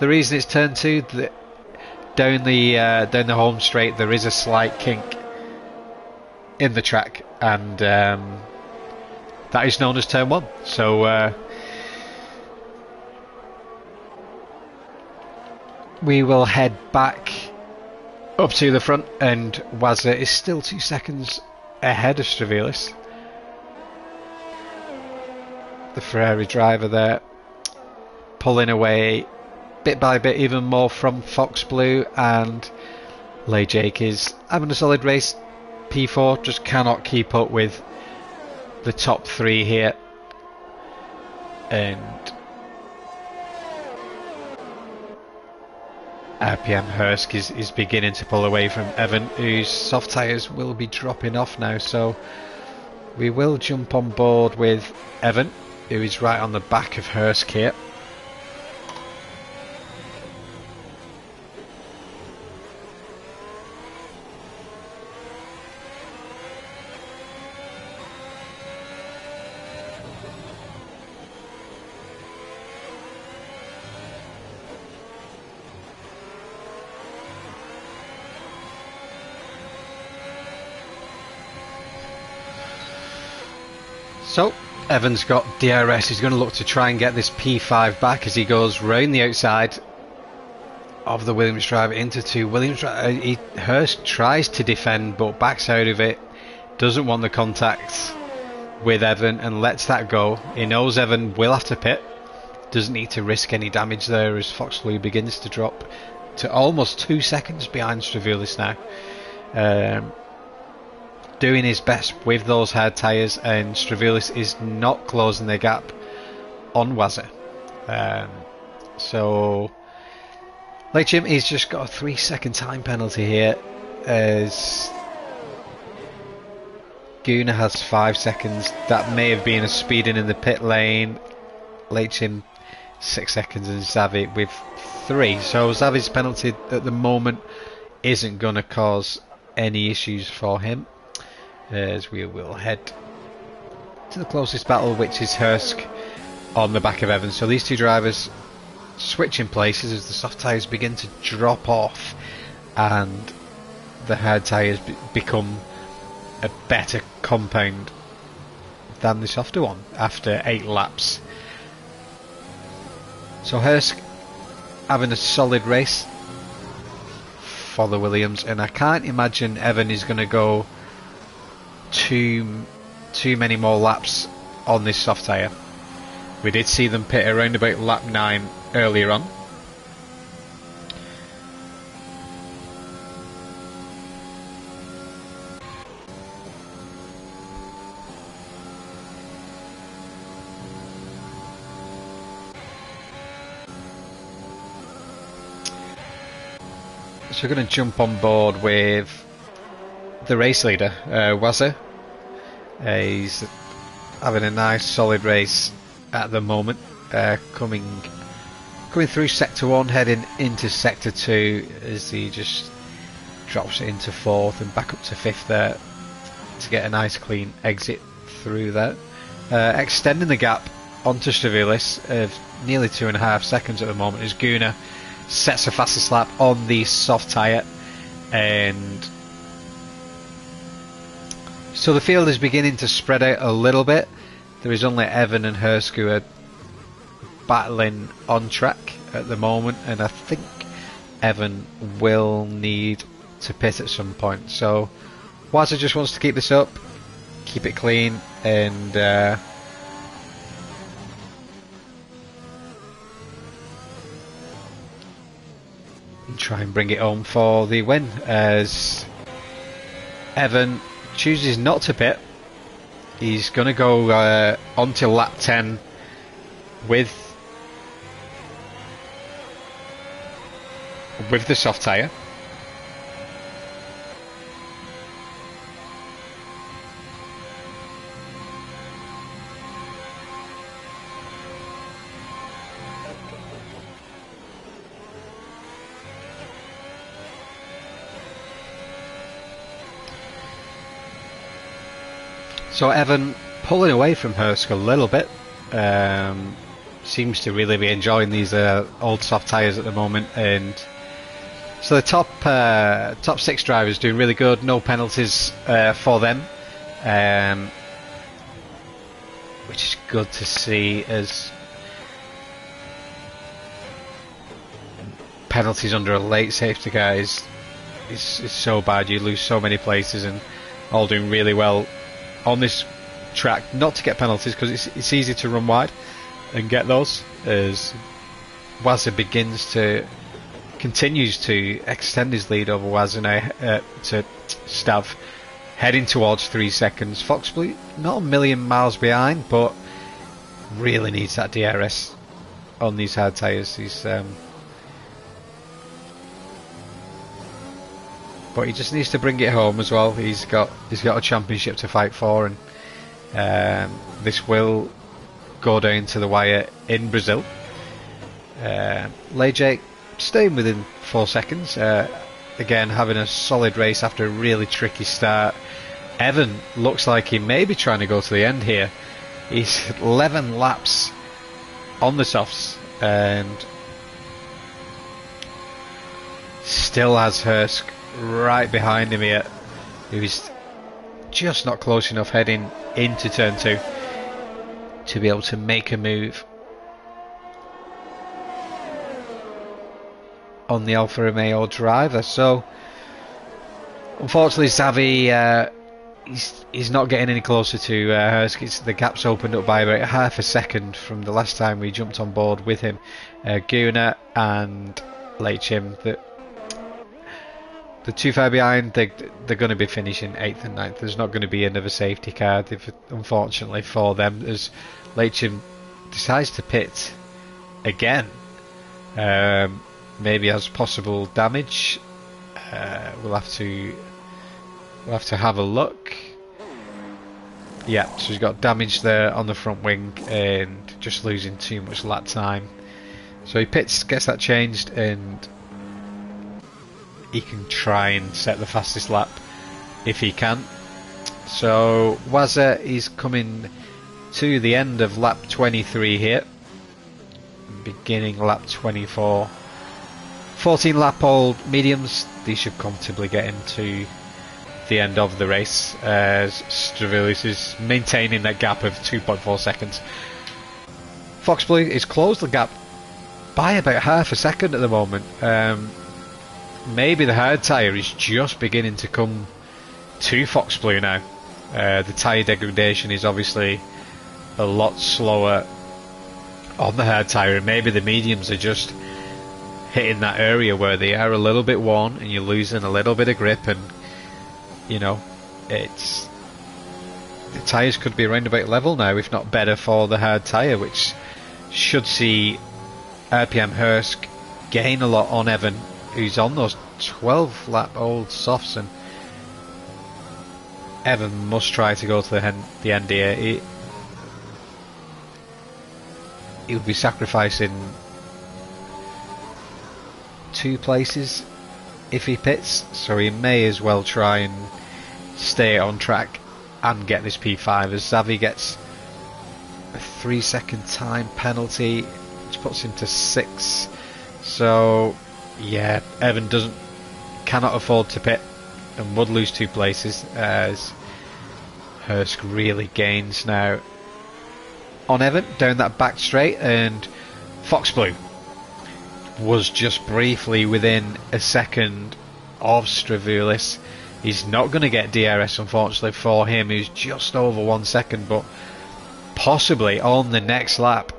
The reason it's turn 2, down the home straight there is a slight kink in the track, and that is known as turn 1. So we will head back up to the front, and Wazza is still 2 seconds ahead of Stravilis. The Ferrari driver there pulling away bit by bit even more from Fox Blue, and Lay Jake is having a solid race. P4 just cannot keep up with the top 3 here, and RPM Hursk is beginning to pull away from Evan, whose soft tyres will be dropping off now. So we will jump on board with Evan, who is right on the back of Hursk here. So Evan's got DRS. He's going to look to try and get this P5 back as he goes round the outside of the Williams driver into 2. Hurst tries to defend but backs out of it, doesn't want the contact with Evan and lets that go. He knows Evan will have to pit, doesn't need to risk any damage there as Foxley begins to drop to almost 2 seconds behind Stravilis now. Doing his best with those hard tyres, and Stravilis is not closing the gap on Wazza. So like Jim, he's just got a 3-second time penalty here, as Guna has 5 seconds. That may have been a speeding in the pit lane. Late Jim 6 seconds, and Xavi with 3. So Xavi's penalty at the moment isn't going to cause any issues for him, as we will head to the closest battle, which is Hursk on the back of Evans. So these two drivers switching places as the soft tyres begin to drop off and the hard tyres become a better compound than the softer one after 8 laps. So Hursk having a solid race for the Williams, and I can't imagine Evan is going to go too many more laps on this soft tyre. We did see them pit around about lap 9 earlier on. So we're going to jump on board with the race leader, Wazza. He's having a nice solid race at the moment, coming through sector 1, heading into sector 2 as he just drops it into 4th and back up to 5th there to get a nice clean exit through there, extending the gap onto Stravilis of nearly 2.5 seconds at the moment as Guna sets a fastest lap on the soft tyre. And so the field is beginning to spread out a little bit. There is only Evan and Hursk who are battling on track at the moment, and I think Evan will need to pit at some point. So Wazza just wants to keep this up, keep it clean, and try and bring it home for the win, as Evan chooses not to pit. He's going to go on to lap 10 with the soft tyre. So Evan pulling away from Hursk a little bit. Seems to really be enjoying these old soft tyres at the moment, and so the top 6 drivers doing really good. No penalties for them, which is good to see, as penalties under a late safety car is so bad. You lose so many places, and all doing really well on this track not to get penalties, because it's easy to run wide and get those, as Wazza continues to extend his lead over Wazza to Stav, heading towards 3 seconds. Foxblue not a million miles behind, but really needs that DRS on these hard tyres. But he just needs to bring it home as well. He's got a championship to fight for, and this will go down to the wire in Brazil. Leje staying within 4 seconds. Again, having a solid race after a really tricky start. Evan looks like he may be trying to go to the end here. He's 11 laps on the softs and still has Hursk right behind him here, who's just not close enough heading into turn 2 to be able to make a move on the Alfa Romeo driver. So unfortunately Xavi, he's not getting any closer to Hursk. The gap's opened up by about half a second from the last time we jumped on board with him. Guna and Lachim, the too far behind. They're going to be finishing 8th and 9th. There's not going to be another safety car, unfortunately for them, as Lachim decides to pit again. Maybe has possible damage. We'll have to have a look. Yeah, so he's got damage there on the front wing and just losing too much lap time. So he pits, gets that changed, and he can try and set the fastest lap if he can. So Wazza is coming to the end of lap 23 here, beginning lap 24. 14 lap old mediums, these should comfortably get into the end of the race, as Stravilis is maintaining that gap of 2.4 seconds. Foxblue is closed the gap by about half a second at the moment. Maybe the hard tyre is just beginning to come to Foxblue now. The tyre degradation is obviously a lot slower on the hard tyre, and maybe the mediums are just hitting that area where they are a little bit worn and you're losing a little bit of grip, and you know, the tyres could be around about level now, if not better, for the hard tyre, which should see RPM Hursk gain a lot on Evan, who's on those 12 lap old softs, and Evan must try to go to the end here. He would be sacrificing 2 places if he pits, so he may as well try and stay on track and get this P5, as Xavi gets a 3-second time penalty, which puts him to 6. So yeah, Evan cannot afford to pit and would lose 2 places, as Hursk really gains now on Evan down that back straight, and Foxblue was just briefly within a second of Stravulis. He's not going to get DRS, unfortunately for him. He's just over 1 second, but possibly on the next lap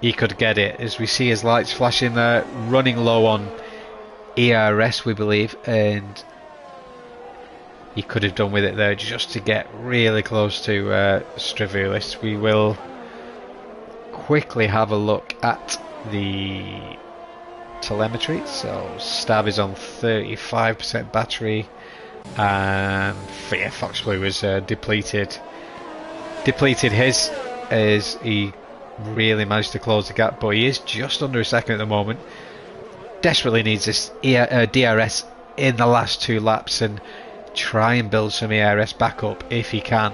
he could get it, as we see his lights flashing there, running low on ERS we believe, and he could have done with it there just to get really close to Stravulis. We will quickly have a look at the telemetry. So Stab is on 35% battery, and yeah, Foxblue was depleted his, as he really managed to close the gap, but he is just under a second at the moment. Desperately needs this DRS in the last 2 laps and try and build some ERS back up if he can,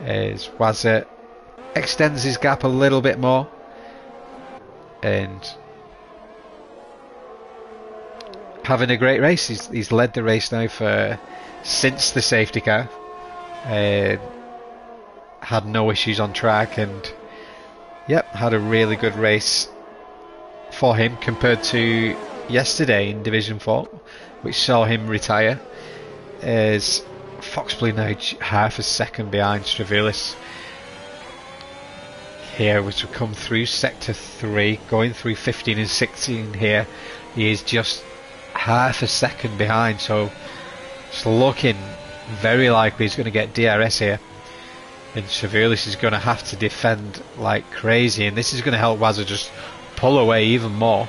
as Wazza extends his gap a little bit more, and having a great race. He's led the race now since the safety car. Had no issues on track, and yep, had a really good race for him compared to yesterday in Division 4, which saw him retire, as Foxblue now half a second behind Stravilis. Here was to come through Sector 3, going through 15 and 16 here. He is just half a second behind, so it's looking very likely he's going to get DRS here, and Stravilis is going to have to defend like crazy, and this is going to help Wazza just pull away even more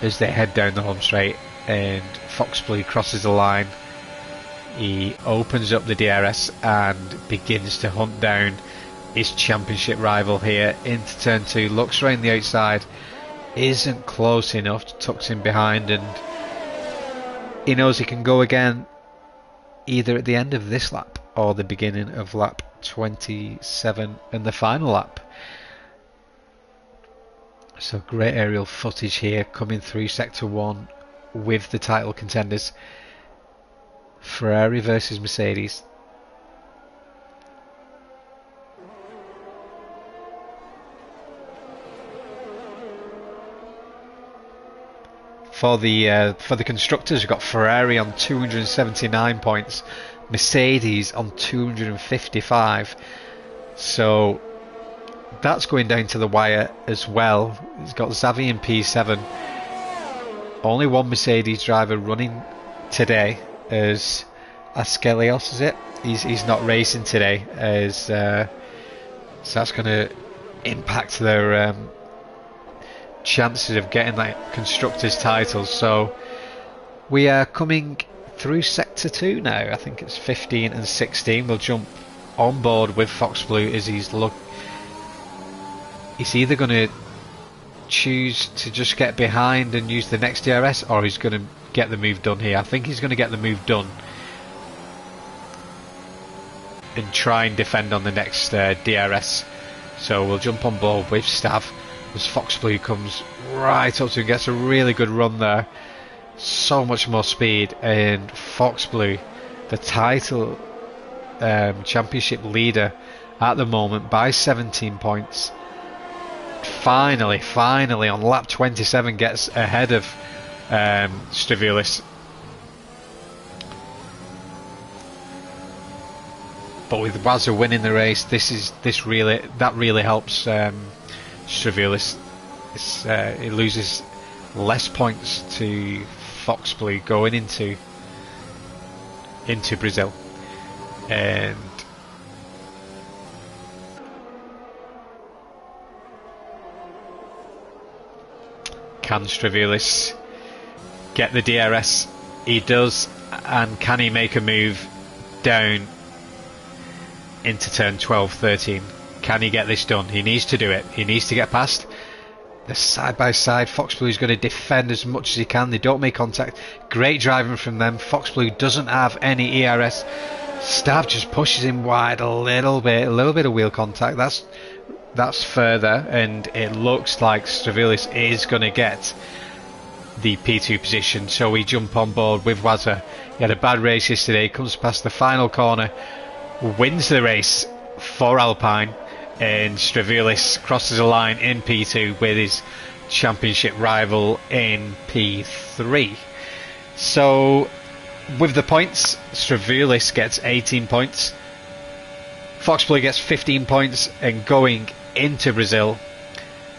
as they head down the home straight, and Foxblue crosses the line. He opens up the DRS and begins to hunt down his championship rival here into turn 2. Looks around the outside, isn't close enough, tucks him behind, and he knows he can go again either at the end of this lap or the beginning of lap 27 and the final lap. So great aerial footage here coming through Sector 1 with the title contenders. Ferrari versus Mercedes. For the constructors, we've got Ferrari on 279 points, Mercedes on 255. So that's going down to the wire as well. It's got Xavi in P7. Only one Mercedes driver running today, as Askelios, is it? He's not racing today, as so that's going to impact their chances of getting that constructors title. So we are coming through Sector 2 now. I think it's 15 and 16. We'll jump on board with Foxblue as he's either going to choose to just get behind and use the next DRS, or he's going to get the move done here. I think he's going to get the move done and try and defend on the next DRS. So we'll jump on board with Stav as Foxblue comes right up to him, gets a really good run there. So much more speed, and Foxblue, the title championship leader at the moment by 17 points. Finally on lap 27 gets ahead of Stravilis. But with Wazza winning the race, that really helps Stravilis. It loses less points to Foxblue going into Brazil, and can Stravilis get the DRS? He does, and can he make a move down into turn 12, 13? Can he get this done? He needs to do it. He needs to get past the side by side. Foxblue is going to defend as much as he can. They don't make contact. Great driving from them. Foxblue doesn't have any ERS. Stav just pushes him wide a little bit of wheel contact. That's further, and it looks like Stravilis is going to get the P2 position. So we jump on board with Wazza. He had a bad race yesterday. Comes past the final corner, wins the race for Alpine, and Stravilis crosses the line in P2 with his championship rival in P3. So with the points, Stravilis gets 18 points, Foxblue gets 15 points, and going into Brazil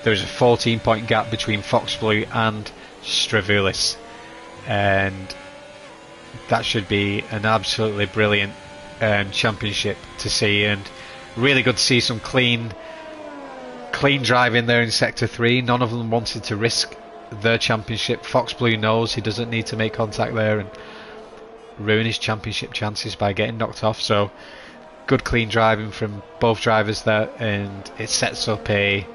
there is a 14 point gap between Foxblue and Stravilis, and that should be an absolutely brilliant championship to see, and really good to see some clean clean drive in there in Sector 3. None of them wanted to risk their championship. Fox Blue knows he doesn't need to make contact there and ruin his championship chances by getting knocked off. So good clean driving from both drivers there, and it sets up a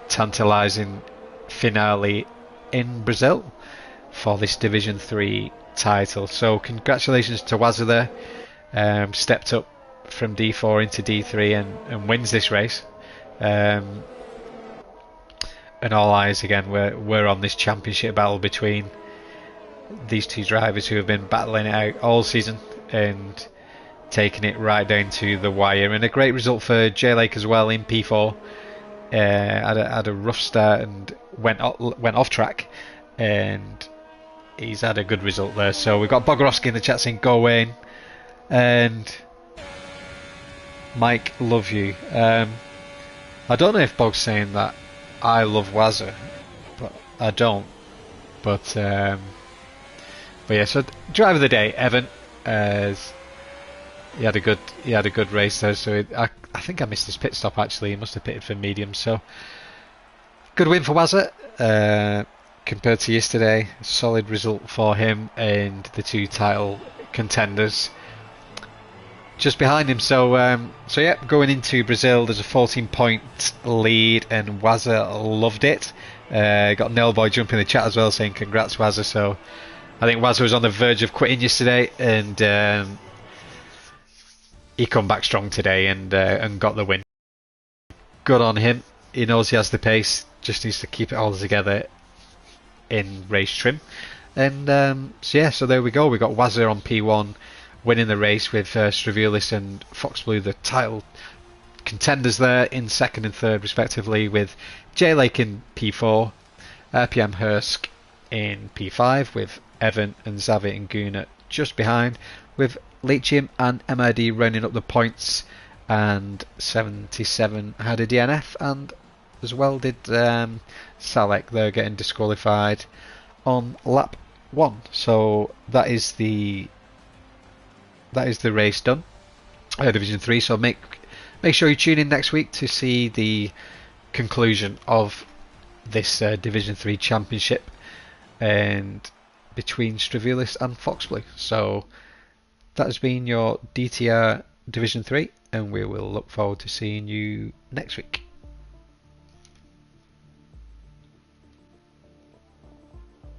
tantalising finale in Brazil for this Division 3 title. So congratulations to Wazza there. Stepped up from D4 into D3 and wins this race. And all eyes again we're on this championship battle between these two drivers who have been battling it out all season and taking it right down to the wire. And a great result for J Lake as well in P4. Had a rough start and went off track, and he's had a good result there. So we've got Bogorowski in the chat saying go Wayne, and Mike love you. I don't know if Bog's saying that I love Wazza, but I don't. But yeah, so driver of the day, Evan. He had a good race there. So I think I missed his pit stop actually. He must have pitted for medium. So good win for Wazza. Compared to yesterday, solid result for him and the two title contenders just behind him. So yeah, going into Brazil, there's a 14-point lead, and Wazza loved it. Got Nailboy jumping in the chat as well, saying congrats Wazza. So I think Wazza was on the verge of quitting yesterday, and he come back strong today and got the win. Good on him. He knows he has the pace. Just needs to keep it all together in race trim. And so yeah, so there we go. We got Wazza on P1 winning the race with Stravulis and Fox Blue, the title contenders there in second and third respectively, with J Lake in P4, RPM Hursk in P5, with Evan and Zavit and Guna just behind, with Lithium and MID rounding up the points, and 77 had a DNF, and as well did Salek there, getting disqualified on lap 1. So that is the race done, Division 3. So make sure you tune in next week to see the conclusion of this Division 3 championship and between Stravulis and Fox Blue. So that has been your DTR Division 3, and we will look forward to seeing you next week.